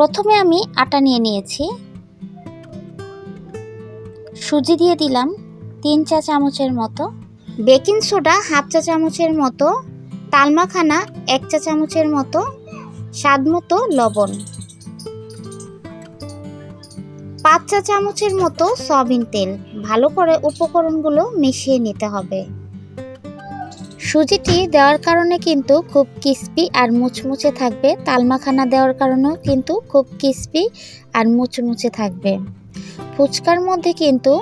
প্রথমে আমি আটা নিয়ে নিয়েছি, সুজি দিয়ে দিলাম 3 চা চামচের মতো, বেকিং সোডা হাফ চা চামচের মতো, তাল মাখানা 1 চা চামচের মতো, স্বাদ মতো লবণ, 5 চা চামচের মতো সয়াবিন তেল। ভালো করে উপকরণগুলো মিশিয়ে নিতে হবে। সুজিটি দেওয়ার কারণে কিন্তু খুব ক্রিস্পি আর মুচমুচে থাকবে, তাল মাখানা দেওয়ার কারণেও কিন্তু খুব ক্রিস্পি আর মুচমুচে থাকবে। ফুচকার মধ্যে কিন্তু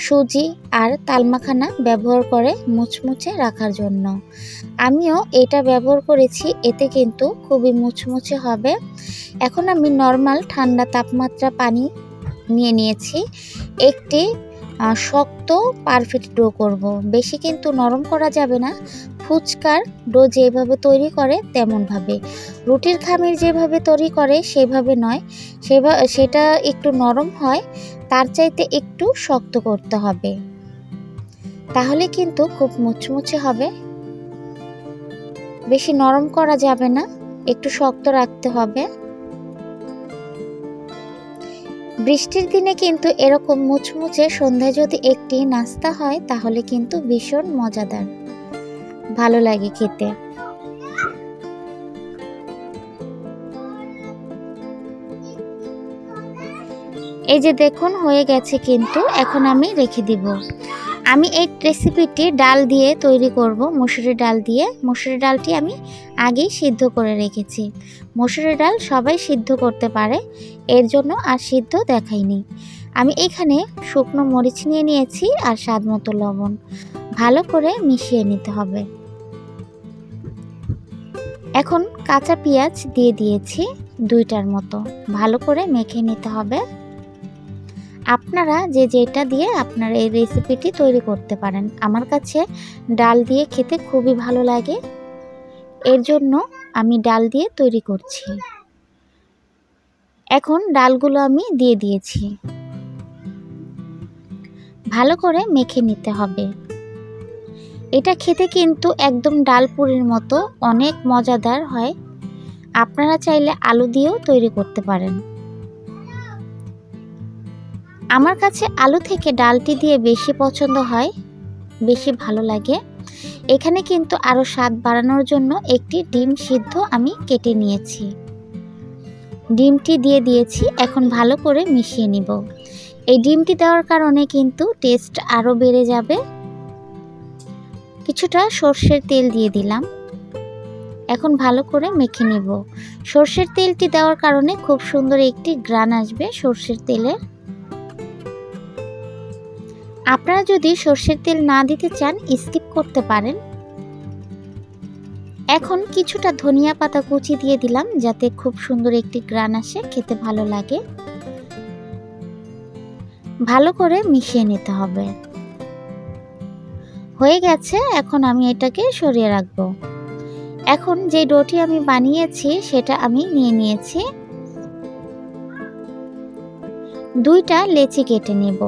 সুজি আর তাল মাখানা ব্যবহার করে মুচমুচে রাখার জন্য। আমিও এটা ব্যবহার করেছি, এতে কিন্তু খুবই মুচমুচে হবে। এখন আমি নর্মাল ঠান্ডা তাপমাত্রা পানি নিয়ে নিয়েছি, একটি শক্ত পারফেক্ট ডো করব। বেশি কিন্তু নরম করা যাবে না। ফুচকার ডো যেভাবে তৈরি করে তেমনভাবে, রুটির খামির যেভাবে তৈরি করে সেভাবে নয়, সেটা একটু নরম হয়, তার চাইতে একটু শক্ত করতে হবে, তাহলে কিন্তু খুব মুচমুচে হবে। বেশি নরম করা যাবে না, একটু শক্ত রাখতে হবে। বৃষ্টির দিনে কিন্তু এরকম মুচমুচে সন্ধ্যায় যদি একটি নাস্তা হয় তাহলে কিন্তু ভীষণ মজাদার, ভালো লাগে খেতে। এই যে দেখুন হয়ে গেছে, কিন্তু এখন আমি রেখে দিব। আমি এই রেসিপিটি ডাল দিয়ে তৈরি করব, মসুরি ডাল দিয়ে। মসুরি ডালটি আমি আগেই সিদ্ধ করে রেখেছি। মসুরি ডাল সবাই সিদ্ধ করতে পারে, এর জন্য আর সিদ্ধ দেখাইনি। আমি এখানে শুকনো মরিচ নিয়ে নিয়েছি আর স্বাদ মতো লবণ। ভালো করে মিশিয়ে নিতে হবে। এখন কাঁচা পেঁয়াজ দিয়ে দিয়েছি 2টার মতো, ভালো করে মেখে নিতে হবে। আপনারা যেটা দিয়ে আপনারা এই রেসিপিটি তৈরি করতে পারেন। আমার কাছে ডাল দিয়ে খেতে খুবই ভালো লাগে, এর জন্য আমি ডাল দিয়ে তৈরি করছি। এখন ডালগুলো আমি দিয়ে দিয়েছি, ভালো করে মেখে নিতে হবে। এটা খেতে কিন্তু একদম ডাল পুরির মতো অনেক মজাদার হয়। আপনারা চাইলে আলু দিয়েও তৈরি করতে পারেন। আমার কাছে আলু থেকে ডালটি দিয়ে বেশি পছন্দ হয়, বেশি ভালো লাগে। এখানে কিন্তু আরও স্বাদ বাড়ানোর জন্য একটি ডিম সিদ্ধ আমি কেটে নিয়েছি, ডিমটি দিয়ে দিয়েছি। এখন ভালো করে মিশিয়ে নিব। এই ডিমটি দেওয়ার কারণে কিন্তু টেস্ট আরও বেড়ে যাবে। কিছুটা সর্ষের তেল দিয়ে দিলাম, এখন ভালো করে মেখে নিব। সর্ষের তেলটি দেওয়ার কারণে খুব সুন্দর একটি ঘ্রাণ আসবে সর্ষের তেলের। আপনারা যদি সর্ষের তেল না দিতে চান স্কিপ করতে পারেন। এখন কিছুটা ধনিয়া পাতা কুচি দিয়ে দিলাম, যাতে খুব সুন্দর একটি ঘ্রাণ আসে, খেতে ভালো লাগে। ভালো করে মিশিয়ে নিতে হবে। হয়ে গেছে, এখন আমি এটাকে সরিয়ে রাখব। এখন যে ডোটি আমি বানিয়েছি সেটা আমি নিয়ে নিয়েছি, 2টা লেচি কেটে নেব।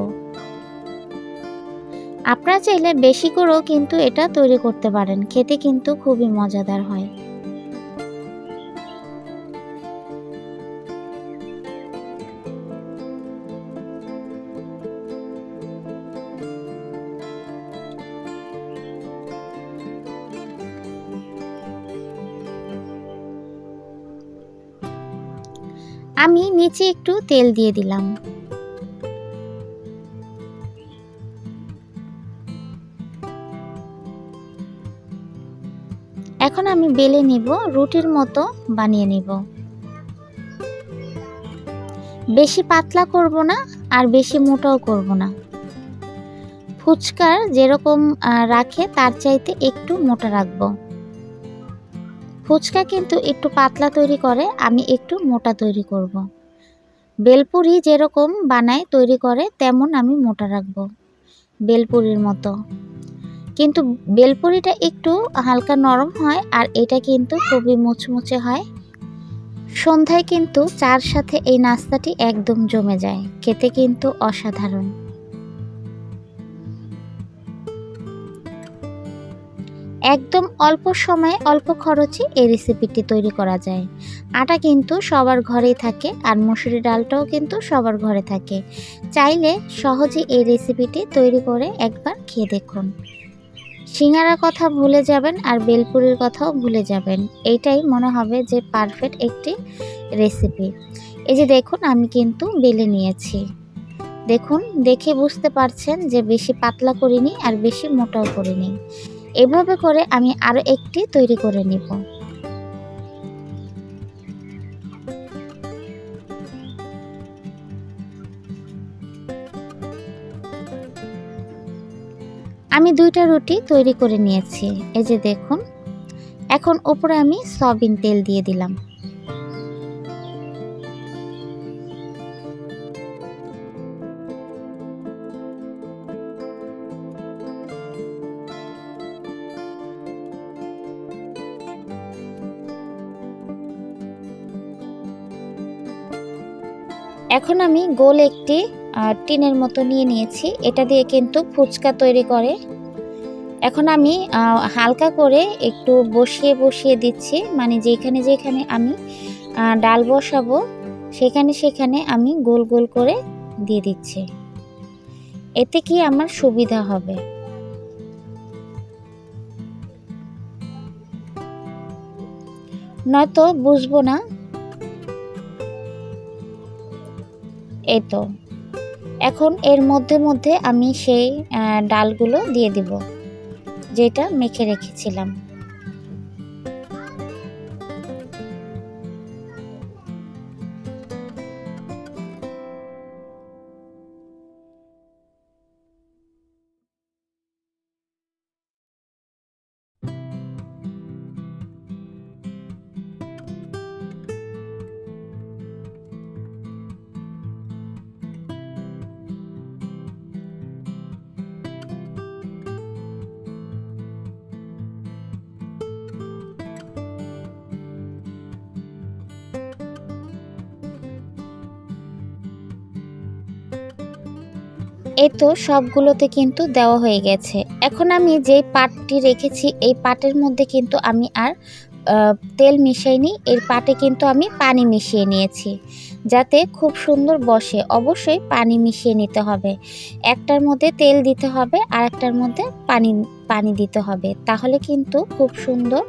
আপনারা চাইলে বেশি করেও কিন্তু এটা তৈরি করতে পারেন, খেতে কিন্তু খুবই মজাদার হয়। আমি নিচে একটু তেল দিয়ে দিলাম। এখন আমি বেলে নিব, রুটির মতো বানিয়ে নিব। বেশি পাতলা করব না আর বেশি মোটাও করব না। ফুচকার যেরকম রাখে তার চাইতে একটু মোটা রাখব। ফুচকা কিন্তু একটু পাতলা তৈরি করে, আমি একটু মোটা তৈরি করব। বেলপুরি যেরকম বানায় তৈরি করে তেমন আমি মোটা রাখব, বেলপুরির মতো। কিন্তু বেলপুরিটা একটু হালকা নরম হয় আর এটা কিন্তু খুবই মুচমুচে হয়। সন্ধ্যায় কিন্তু চার সাথে এই নাস্তাটি একদম জমে যায়, খেতে কিন্তু অসাধারণ। একদম অল্প সময়ে অল্প খরচে এই রেসিপিটি তৈরি করা যায়। আটা কিন্তু সবার ঘরেই থাকে আর মসুরি ডালটাও কিন্তু সবার ঘরে থাকে। চাইলে সহজে এই রেসিপিটি তৈরি করে একবার খেয়ে দেখুন। সিঙ্গারার কথা ভুলে যাবেন আর বেলপুরির কথাও ভুলে যাবেন। এইটাই মনে হবে যে পারফেক্ট একটি রেসিপি। এই যে দেখুন আমি কিন্তু বেলে নিয়েছি। দেখুন, দেখে বুঝতে পারছেন যে বেশি পাতলা করিনি আর বেশি মোটাও করিনি। এভাবে করে আমি আরও একটি তৈরি করে নিব। আমি 2টা রুটি তৈরি করে নিয়েছি। এই যে দেখুন, এখন উপরে আমি সয়াবিন তেল দিয়ে দিলাম। এখন আমি গোল একটি টিনের মতো নিয়ে নিয়েছি। এটা দিয়ে কিন্তু ফুচকা তৈরি করে। এখন আমি হালকা করে একটু বসিয়ে দিচ্ছি, মানে যেখানে আমি ডাল বসাবো সেখানে আমি গোল গোল করে দিয়ে দিচ্ছি। এতে কি আমার সুবিধা হবে। নয়তো বুঝবো না। এই তো, এখন এর মধ্যে আমি সেই ডালগুলো দিয়ে দিব যেটা মেখে রেখেছিলাম। এই তো সবগুলোতে কিন্তু দেওয়া হয়ে গেছে। এখন আমি যে পাটটি রেখেছি এই পাটের মধ্যে কিন্তু আমি আর তেল মিশাইনি। এর পাটে কিন্তু আমি পানি মিশিয়ে নিয়েছি যাতে খুব সুন্দর বসে। অবশ্যই পানি মিশিয়ে নিতে হবে। একটার মধ্যে তেল দিতে হবে আর একটার মধ্যে পানি দিতে হবে, তাহলে কিন্তু খুব সুন্দর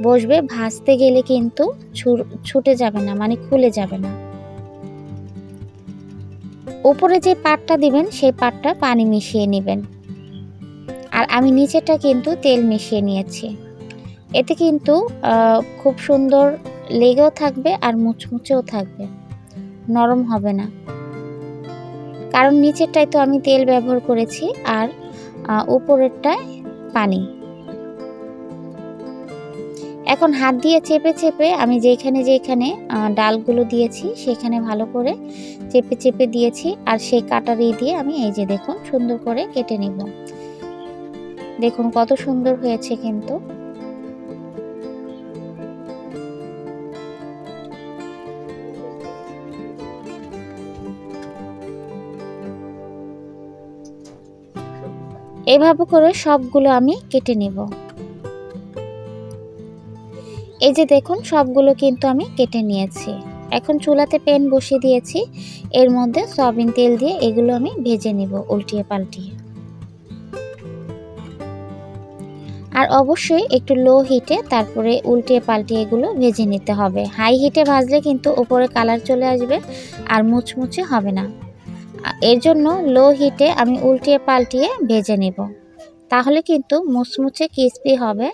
বসবে। ভাজতে গেলে কিন্তু ছুটে যাবে না, মানে খুলে যাবে না। উপরে যে পাটটা দিবেন সেই পাটটা পানি মিশিয়ে নেবেন। আর আমি নিচেটা কিন্তু তেল মিশিয়ে নিয়েছি। এতে কিন্তু খুব সুন্দর লেগেও থাকবে আর মুচমুচেও থাকবে, নরম হবে না। কারণ নিচেরটায় তো আমি তেল ব্যবহার করেছি আর উপরেরটায় পানি। এখন হাত দিয়ে চেপে আমি যেখানে ডালগুলো দিয়েছি সেখানে ভালো করে চেপে দিয়েছি আর সেই কাটারি দিয়ে আমি এই যে দেখুন সুন্দর করে কেটে নিব। দেখুন কত সুন্দর হয়েছে কিন্তু। এভাবে করে সবগুলো আমি কেটে নিব। এই যে দেখুন সবগুলো কিন্তু আমি কেটে নিয়েছি। এখন চুলাতে প্যান বসিয়ে দিয়েছি, এর মধ্যে সয়াবিন তেল দিয়ে এগুলো আমি ভেজে নিব উল্টিয়ে পাল্টিয়ে। আর অবশ্যই একটু লো হিটে তারপরে উল্টিয়ে পাল্টিয়ে এগুলো ভেজে নিতে হবে। হাই হিটে ভাজলে কিন্তু উপরে কালার চলে আসবে আর মুচমুচে হবে না। এর জন্য লো হিটে আমি উল্টিয়ে পাল্টিয়ে ভেজে নিব, তাহলে কিন্তু মুচমুচে ক্রিস্পি হবে।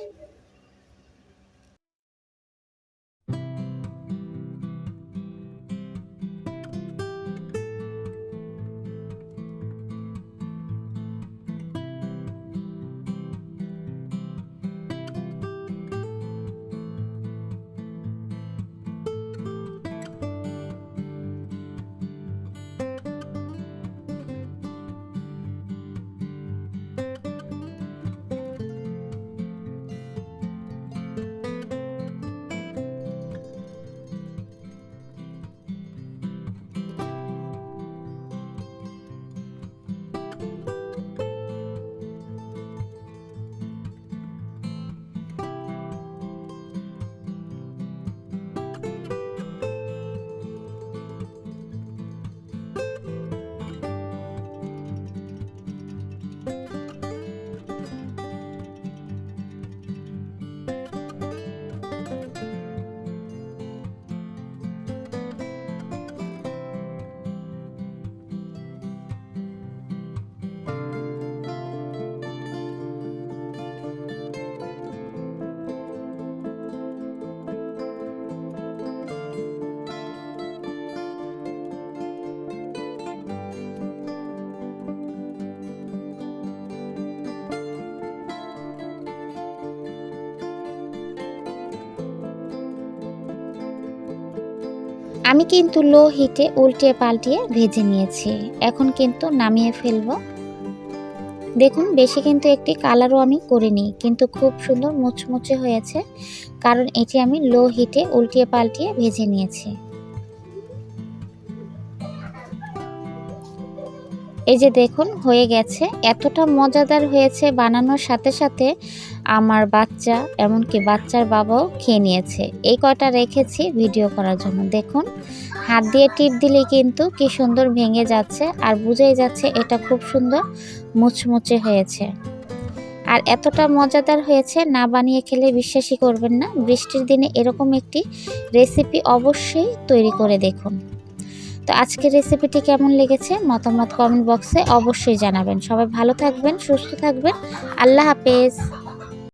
আমি কিন্তু লো হিটে উল্টিয়ে পাল্টিয়ে ভেজে নিয়েছি। এখন কিন্তু নামিয়ে ফেলবো। দেখুন বেশি কিন্তু একটি কালারও আমি করিনি, কিন্তু খুব সুন্দর মুচমুচে হয়েছে, কারণ এটি আমি লো হিটে উল্টিয়ে পাল্টিয়ে ভেজে নিয়েছি। এই যে দেখুন হয়ে গেছে, এতটা মজাদার হয়েছে, বানানোর সাথে সাথে আমার বাচ্চা এমনকি বাচ্চার বাবাও খেয়ে নিয়েছে। এই কয়টা রেখেছি ভিডিও করার জন্য। দেখুন হাত দিয়ে টিপ দিলেই কিন্তু কি সুন্দর ভেঙে যাচ্ছে, আর বুঝেই যাচ্ছে এটা খুব সুন্দর মুচমুচে হয়েছে। আর এতটা মজাদার হয়েছে, না বানিয়ে খেলে বিশ্বাসই করবেন না। বৃষ্টির দিনে এরকম একটি রেসিপি অবশ্যই তৈরি করে দেখুন। তো আজকের রেসিপিটি কেমন লেগেছে মতামত কমেন্ট বক্সে অবশ্যই জানাবেন। সবাই ভালো থাকবেন, সুস্থ থাকবেন। আল্লাহ হাফেজ।